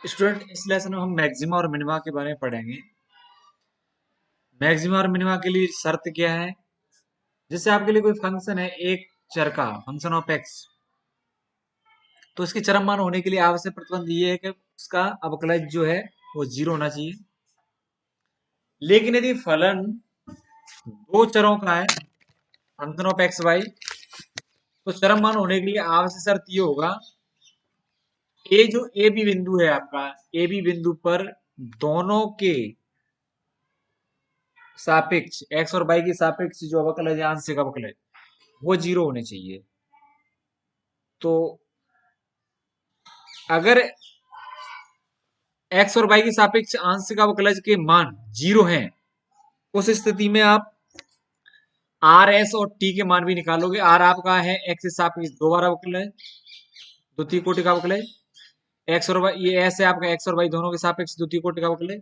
Student इस lesson में हम मैक्सिमा और मिनिमा के बारे में पढ़ेंगे। मैक्सिमा और मिनिमा के लिए शर्त क्या है? जैसे आपके लिए कोई फंक्शन है एक चर का, फंक्शन ऑफ एक्स, तो इसके चरम मान होने के लिए आवश्यक प्रतिबंध ये है कि उसका अवकलज जो है वो 0 होना चाहिए। लेकिन यदि फलन दो चरों का है, फंक्शन ऑफ एक्स वाई, तो चरम मान होने के लिए आवश्यक शर्त ये होगा, ए जो ए बी बिंदु है आपका, ए बी बिंदु पर दोनों के सापेक्ष, एक्स और वाई के सापेक्ष जो अवकलज है, आंशिक अवकलज, वो 0 होने चाहिए। तो अगर एक्स और वाई के सापेक्ष आंशिक अवकलज के मान 0 हैं, उस स्थिति में आप आर एस और टी के मान भी निकालोगे। आर आपका है एक्स के सापेक्ष दो बार अवकलज, द्वितीय कोटि का अवकलज। एक्स और वाई, ये एस है आपका एक्स और वाई दोनों के सापेक्ष द्वितीय कोटि का अवकलज।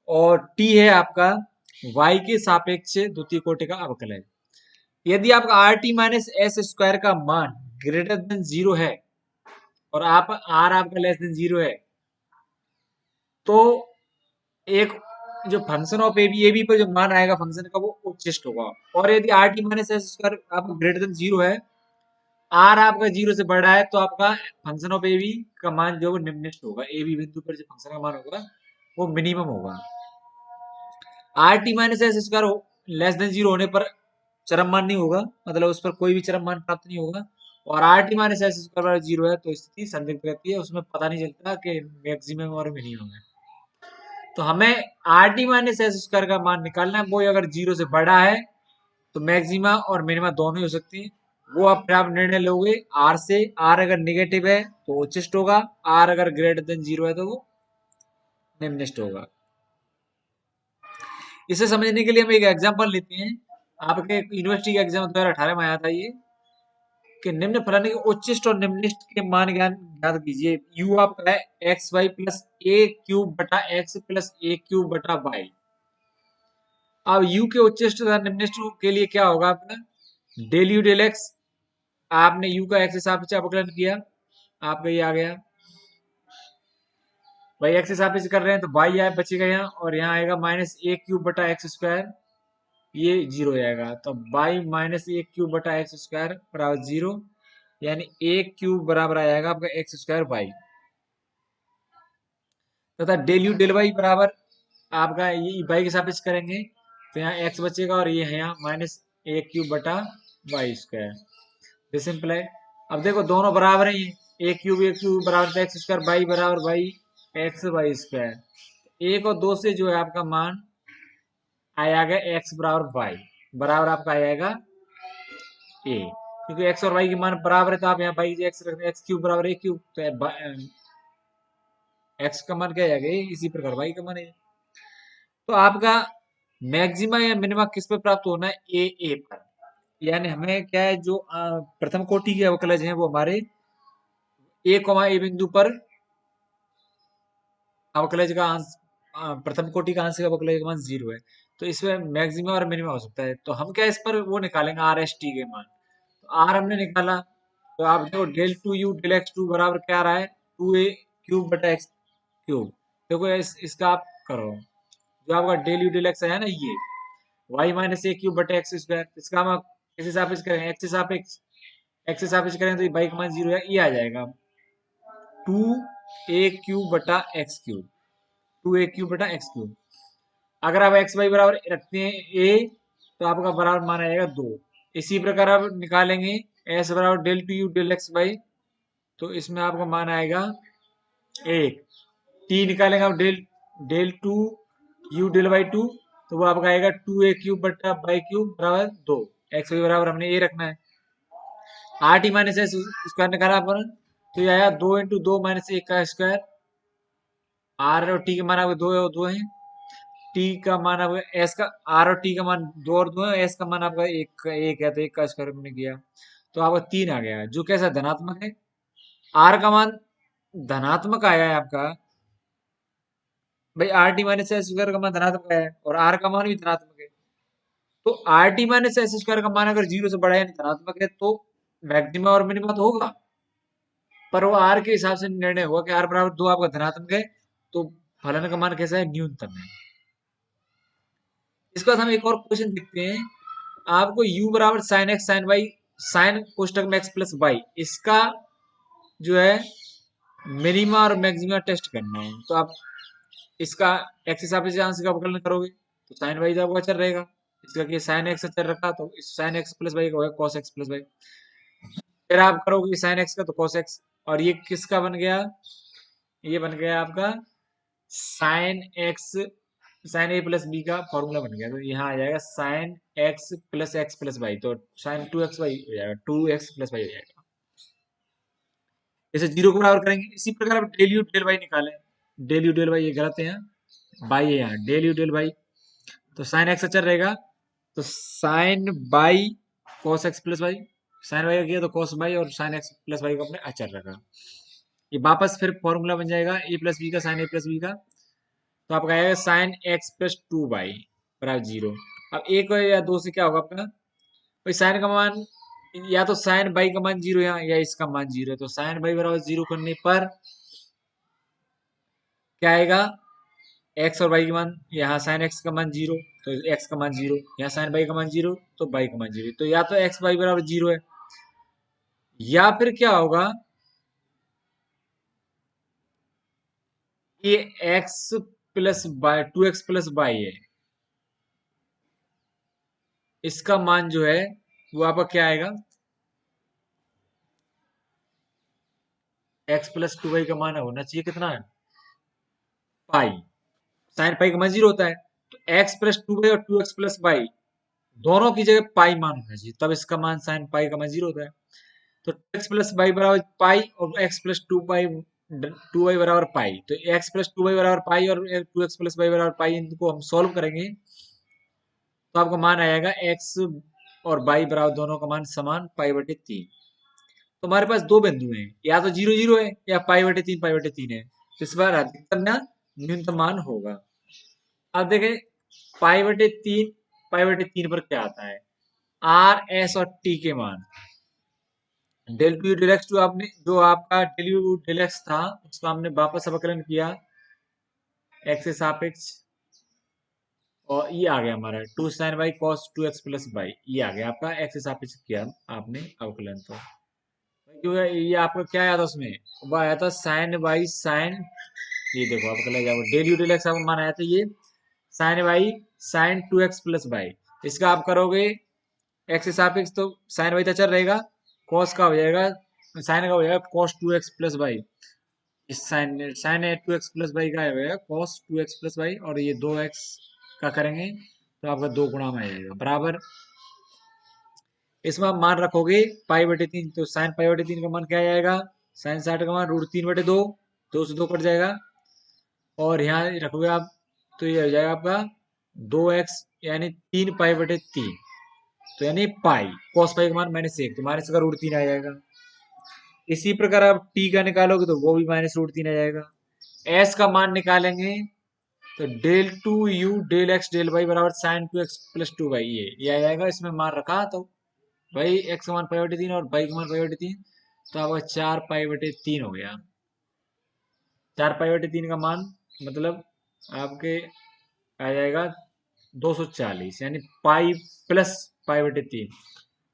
और टी है आपका वाई के सापेक्ष द्वितीय कोटि का अवकलज। यदि आपका R T minus S square का मान ग्रेटर देन 0 है और आप आर आपका लेस देन 0 है, तो एक जो फंक्शन ऑफ ए बी पर जो मान आएगा फंक्शन का, वो उच्चिष्ट होगा। और यदि R T minus S square आपका ग्रेटर देन 0 है, आर आपका 0 से बड़ा है, तो आपका फंक्शन ऑफ ए बी का मान जो निम्नलिखित होगा। ए बी बिंदु पर जो फंक्शन का मान होगा वो मिनिमम होगा। R T minus S square less than 0 होने पर चरम मान नहीं होगा, मतलब उस पर कोई भी चरम मान प्राप्त नहीं होगा। और R T minus S square 0 है तो स्थिति संदिग्ध रहती है, उसमें पता नहीं चलता कि मैक्सिमम और मिनिमम है। तो हमें R T minus S square का मान निकालना है। वो अगर 0 से बड़ा है तो मैक्सिमा और मिनिमा दोनों ही हो सकती है। वो आप फिर आप निर्णय लोगे आर से। आर अगर निगेटिव है तो उच्चिष्ट होगा, आर अगर ग्रेटर देन 0 है तो वो निम्नलिखित होगा। इसे समझने के लिए हम एक एग्जांपल लेते हैं। आपके यूनिवर्सिटी के एग्जाम 2018 में आया था ये, कि निम्न फलन के उच्चिष्ट और निम्नलिखित के मान ज्ञात कीजिए। u आपका है एक्स वाई प्लस ए क्यूब बटा एक्स प्लस ए क्यूब बटा वाई। अब u के उच्चिष्ट तथा निम्नलिखित के लिए क्या होगा आपका? Del u del x. आपने u का एक्स के सापेक्ष अवकलन किया, आपका ये आ गया। भाई एक्स के सापेक्ष कर रहे हैं तो वाई आए बचेगा यहाँ, और यहाँ आएगा माइनस ए क्यूब बटा एक्स स्क्वायर, ये 0 हो जाएगा। तो वाई माइनस ए क्यूब बटा एक्स स्क्वायर बराबर 0, यानी ए क्यूब बराबर आ जाएगा आपका एक्स स्क्वायर वाई। तथा डेल यू डेल वाई बराबर आपका ये वाई के सापेक्ष करेंगे तो यहाँ एक्स बचेगा, और ये है यहाँ माइनस ए क्यूब बटा वाई स्क्वायर। सिंपल है। अब देखो दोनों बराबर है, ए क्यूब बराबर एक्स स्क्वायर, वाई बराबर वाई एक्स वाई स्क्वायर। एक और दो से जो है आपका मान आएगा एक्स बराबर वाई बराबर आपका आएगा ए, क्योंकि एक्स और वाई के मान बराबर है तो आप यहाँ वाई एक्स रख दें, एक्स क्यूब बराबर ए क्यूब, तो एक्स का मान क्या आएगा ए, इसी प्रकार वाई का मान है। तो आपका मैक्सिमा या मिनिमा किस पे प्राप्त होना है? ए पर। यानी हमें क्या है, जो प्रथम कोटि के अवकलज हैं वो हमारे ए बिंदु पर अवकलज का प्रथम कोटि का आंशिक अवकलज का मान 0 है, तो इसमें मैक्सिमा और मिनिमा हो सकता है। तो हम क्या इस पर वो निकालेंगे आर एस टी के मान। तो आर हमने निकाला, तो आप देखो del two u del x two बराबर क्या आ रहा है? 2a क्यूब बटा एक्स क्यूब। देखो इसका आप करो, जो आपका डेल यू डेल एक्स है ना, ये वाई माइनस ए क्यूब बटा एक्स स्क्वायर, इसका हम किस सापेक्ष करें? एक्स से सापेक्ष करें तो ये बाई का मान 0 है, ये आ जाएगा 2a क्यूब बटा एक्स क्यूब, 2a क्यूब बटा एक्स क्यूब। अगर आप एक्स वाई बराबर रखते हैं ए, तो आपका बराबर मान आएगा 2। इसी प्रकार आप निकालेंगे एस बराबर del two u del x y, तो इसमें आपका मान आएगा 1। टी निकालेंगे आप del del two u del y two, तो वो आपका आएगा 2a क्यूब बटा वाई क्यूब बराबर 2। एक्स वाई बराबर हमने ए रखना है। R T minus S square निकाला अपन, तो ये आया 2 इंटू 2 माइनस 1 का स्क्वायर। आर और टी के मान आपके 2 और 2 है। टी का मान आपका एस का, आर और टी का मान 2 और 2 है, एस का मान आपका 1 है, तो 1 का स्क्वायर हमने किया तो आपका 3 आ गया, जो कैसा धनात्मक है। आर का मान धनात्मक आया है आपका, भाई R T minus S square का मान धनात्मक है और आर का मान भी धनात्मक है। तो R T minus S square का मान अगर 0 से बड़ा है धनात्मक है, तो मैक्सिमा और मिनिमा तो होगा। पर वो आर के हिसाब से निर्णय हुआ कि आर बराबर 2 आपका धनात्मक है, तो फलन का मान कैसा है, न्यूनतम है। इसके बाद हम एक और क्वेश्चन देखते हैं। आपको u बराबर sine x sine y, sine कोष्टक में एक्स प्लस वाई, इसका जो है मिनिमा और मैक्सिमा टेस्ट करना है। तो आप इसका एक्स हिसाब से आंसर का अवकलन करोगे तो साइन वाई आपका अचर रहेगा। इसका कि साइन एक्स अचर रखा तो इस साइन एक्स प्लस वाई का होगा कॉस एक्स प्लस वाई। फिर आप करोगे साइन एक्स का तो कॉस एक्स, और ये किसका बन गया, ये बन गया आपका साइन एक्स, साइन ए प्लस बी का फॉर्मूला बन गया। तो यहाँ आ जाएगा साइन एक्स प्लस वाई, तो साइन 2x वाई हो जाएगा, 2x प्लस वाई हो जाएगा। जैसे जीरो को बराबर करेंगे इसी प्रकार आप डेल यू डेल वाई निकालें। डेल यू डेल वाई ये गलत है, यहाँ बाई है, यहाँ डेल यू डेल वाई, तो साइन एक्स अचर रहेगा, तो sine by cos x plus y, sine y का किया तो कॉस बाई, और साइन एक्स प्लस वाई को अपने अचर रखा। ये वापस फिर फॉर्मूला बन जाएगा ए प्लस बी का, साइन ए प्लस बी का, तो आपका आएगा साइन एक्स प्लस 2 बाई बराबर 0। अब एक या दो से क्या होगा आपका, भाई साइन का मान, या तो साइन बाई का मान 0 यहाँ, या इसका मान 0 है, तो साइन बाई बराबर 0 करने पर क्या आएगा, एक्स और वाई का मान, यहाँ साइन एक्स का मान 0 तो एक्स का मान 0, यहाँ साइन बाई का मान 0 तो बाई का मान 0, तो या तो एक्स बाई बराबर 0 है, या फिर क्या होगा, ये x plus by 2x plus by है, इसका मान जो है वो आपका क्या आएगा, एक्स प्लस 2 वाई का मान होना चाहिए कितना है, पाई, साइन पाई का मान 0 होता है, तो एक्स प्लस 2 वाई और 2x प्लस वाई दोनों की जगह पाई मान होना चाहिए, तब इसका मान साइन पाई का मान 0 होता है। तो एक्स प्लस वाई बराबर पाई, और एक्स प्लस 2 वाई बराबर पाई, तो एक्स प्लस 2 वाई बराबर पाई और 2x प्लस वाई बराबर पाई, इनको हम सॉल्व करेंगे तो आपका मान आएगा एक्स और वाई बराबर दोनों का मान समान पाई बटे 3। तो हमारे पास दो बिंदु हैं, या तो 0 0 है या पाई बटे तीन है, तो इस बार अधिकतम या न्यूनतम मान होगा। अब देखें पाई बटे तीन पर क्या आता है, आर एस और टी के मान, del two del x two, आपने जो आपका डेल यू डेल एक्स था उसका हमने वापस अवकलन किया एक्स के सापेक्ष, और ये आ गया हमारा 2 sin y cos 2x plus y, ये आ गया आपका एक्स के सापेक्ष किया आपने अवकलन। तो क्यों है, ये आपका क्या आया था उसमें, वो आया था साइन वाई साइन, ये देखो आपका लग जाएगा डेल यू डेल एक्स आपका मान आया था ये sine y sine 2x plus y, इसका आप करोगे एक्स के सापेक्ष तो साइन वाई तो चल रहेगा, कॉस का हो जाएगा, साइन का हो जाएगा कॉस 2x प्लस वाई, इस sine sine 2x plus y का हो जाएगा कॉस 2x प्लस वाई, और ये 2x का करेंगे तो आपका 2 गुणा में आ जाएगा बराबर, इसमें आप मान रखोगे पाई बटे 3, तो साइन पाई बटे 3 का मान क्या आ जाएगा, साइन 60 का मान √3/2, 2 से 2 कट जाएगा, और यहाँ रखोगे आप तो ये हो जाएगा आपका 2x, यानी 3 पाई बटे 3, तो यानी पाई कॉस पाई का मान -1, तो माइनस का √3 आ जाएगा। इसी प्रकार आप टी का निकालोगे तो वो भी -√3 आ जाएगा। एस का मान निकालेंगे तो del 2u del x del y बराबर साइन 2x प्लस 2 वाई, ये आ जाएगा, इसमें मान रखा तो भाई एक्स का मान पाई बटे 3 और वाई का मान पाई बटे 3, तो आपका 4 पाई बटे 3 हो गया। 4 पाई बटे 3 का मान मतलब आपके आ जाएगा 240, यानी पाई प्लस पाई बटे 3,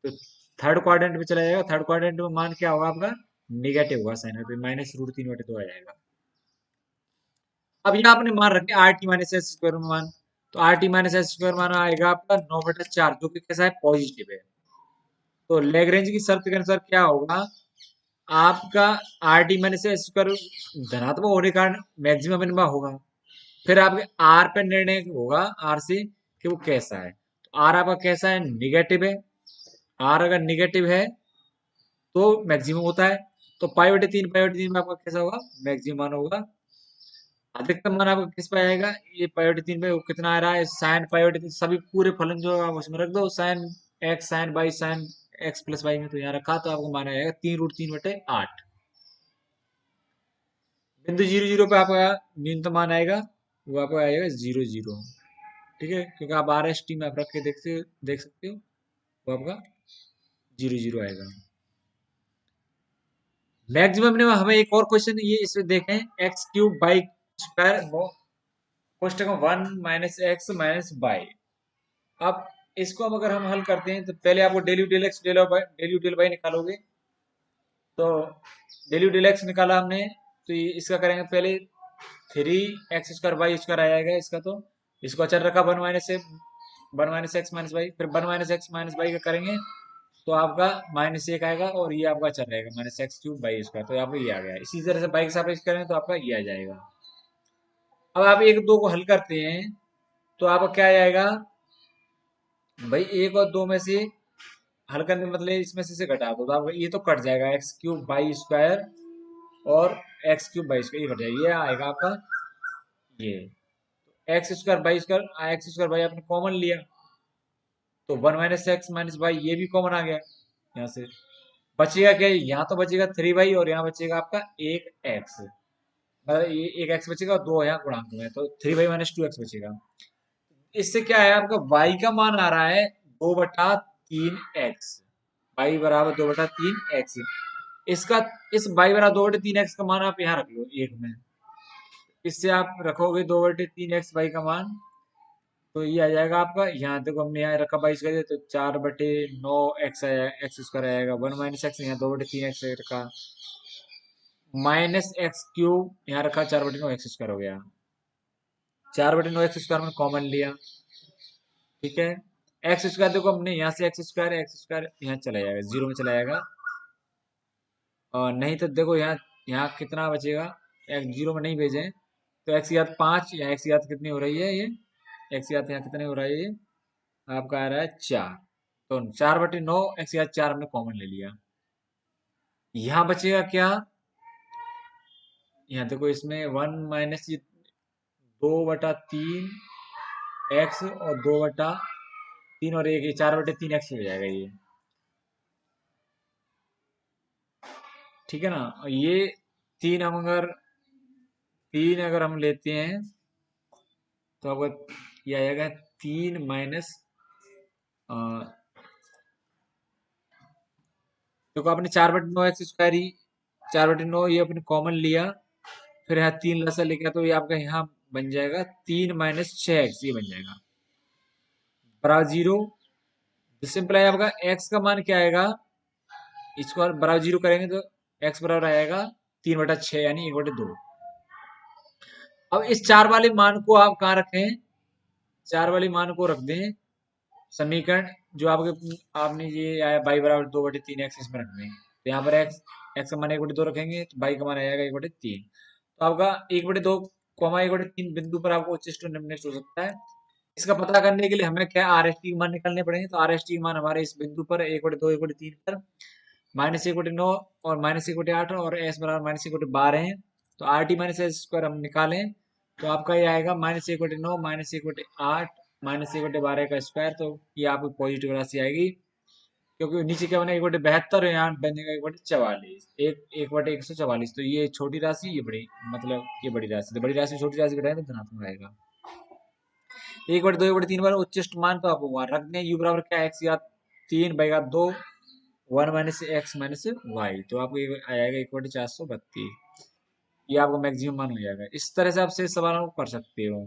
तो थर्ड क्वाड्रेंट में चला जाएगा, थर्ड क्वाड्रेंट में मान क्या होगा आपका, निगेटिव होगा साइन, तो -√3/2 आ जाएगा। अब यहाँ आपने मान रखे R T minus S square में मान, तो R T minus S square मान आएगा आपका 9/4, जो कि कैसा है, पॉजिटिव है। तो लेग्रेंज की शर्त के अनुसार क्या होगा, आपका R T minus S square धनात्मक होने के कारण मैक्सिमम मिनिमम होगा, फिर आपके आर पे निर्णय होगा आर से कि वो कैसा है, तो आर आपका कैसा है, निगेटिव है, आर अगर निगेटिव है तो मैक्सिमम होता है, तो पाई बटे तीन में आपका कैसा होगा, मैक्सिमम मान होगा। अधिकतम मान आपका किस पे आएगा, ये पाई बटे 3 पे वो कितना आ रहा है, साइन पाई बटे 3, सभी पूरे फलन जो है आप उसमें रख दो, sine x sine by sine x plus y में, तो यहाँ रखा तो आपको मान आएगा 3√3/8। बिंदु 0 0 पे आपका न्यूनतम मान आएगा, वो आपको आएगा 0 0, ठीक है, क्योंकि आप आर एस टी में आप रख के देख सकते हो, वो आपका 0 0 आएगा। मैक्सिमम में हमें एक और क्वेश्चन ये इसमें देखें, एक्स क्यूब बाई स्क्वायर कोष्टक में 1 - x - y। अब इसको अब अगर हम हल करते हैं तो पहले आपको del u del x del u del y निकालोगे। तो डेल यू डेल एक्स निकाला हमने, तो ये इसका करेंगे पहले 3 x² y² आ जाएगा इसका। तो इसको अचर रखा 1 - x - y, फिर 1 - x - y का करेंगे तो आपका -1 आएगा, और ये आपका अचर रहेगा -x³ y²। तो आपको ये आ गया। इसी तरह से बाई के सापेक्ष करें तो आपका ये आ जाएगा। अब आप 1 2 को हल करते हैं तो आपका क्या आ जाएगा भाई, 1 और 2 में से हल करने का मतलब इसमें से घटा दो तो आपका ये तो कट जाएगा, x³ y² और x³ y², ये कट जाएगा, ये आएगा आपका ये x² y² आपने कॉमन लिया तो 1 - x - y ये भी कॉमन आ गया यहाँ से। बचेगा क्या, यहाँ तो बचेगा 3y और यहाँ बचेगा आपका एक x, मतलब ये एक x बचेगा और 2 यहाँ गुणांक में, तो 3y - 2x बचेगा। इससे क्या है, आपका y का मान आ रहा है 2/3x, y बराबर 2/3x। इसका इस y बराबर 2/3x का मान आप यहाँ रख लो एक में, इससे आप रखोगे 2/3x y का मान, तो ये आ जाएगा आपका। यहाँ देखो हमने यहाँ रखा 22 का, तो 4/9 x आया, x² आएगा। 1 - x यहाँ 2/3x रखा, -x³ यहाँ रखा, 4/9 x² हो गया। 4/9 x² में कॉमन लिया, ठीक है। x² देखो हमने यहाँ से x² यहाँ चला जाएगा, 0 में चला जाएगा। और नहीं तो देखो यहाँ यहाँ कितना बचेगा, x 0 में नहीं भेजे तो x याद 5 या x याद कितनी हो रही है ये, x याद यहाँ कितने हो रहा है ये आपका आ रहा है 4। तो 4/9 x याद 4 हमने कॉमन ले लिया। यहाँ बचेगा क्या, यहाँ देखो इसमें 1 माइनस 2/3 x और 2/3 और एक 4/3 x हो जाएगा ये, ठीक है ना। और ये 3 अगर हम लेते हैं तो आपका ये आएगा 3 माइनस, देखो आपने 4/9 x² ही 4/9 ये अपने कॉमन लिया, फिर यहाँ 3 लसा लेके तो ये आपका यहाँ बन जाएगा 3 - 6x, ये बन जाएगा बराबर 0। सिंपल है, आपका x का मान क्या आएगा, इसको बराबर 0 करेंगे तो x बराबर आएगा 3/6 यानी 1/2। अब इस 4 वाले मान को आप कहाँ रखें, 4 वाले मान को रख दें समीकरण जो आपके आपने ये आया बाई बराबर 2/3x, इसमें रख दें। तो यहाँ पर x का मान 1/2 रखेंगे तो बाई का मान आ जाएगा 1/3। तो आपका 1/2 1/3 बिंदु पर आपको उच्चिष्ट निम्नलिखित हो सकता है। इसका पता करने के लिए हमें क्या आर एस टी के मान निकालने पड़ेंगे। तो आर एस टी के मान हमारे इस बिंदु पर 1/2 1/3 पर -1/9 और -1/8 और एस बराबर -1/12 है। तो R T minus S square हम निकालें तो आपका ये आएगा -1/9 -1/8 -1/12 का स्क्वायर। तो ये आपको पॉजिटिव राशि आएगी, क्योंकि नीचे क्या बना 1/72 है, यहाँ बनेगा 1/44, 1/144। तो ये छोटी राशि, ये बड़ी, मतलब ये बड़ी राशि। तो बड़ी राशि छोटी राशि घटाएं तो धनात्मक आएगा। 1/2 1/3 बार उच्चिष्ट मान तो आपको वहां रख दें। u बराबर क्या, x या 3/2 1 - x - y। तो आपको ये आ जाएगा 1/432। ये आपका मैक्सिमम मान हो जाएगा। इस तरह से आप शेष सवालों को कर सकते हो।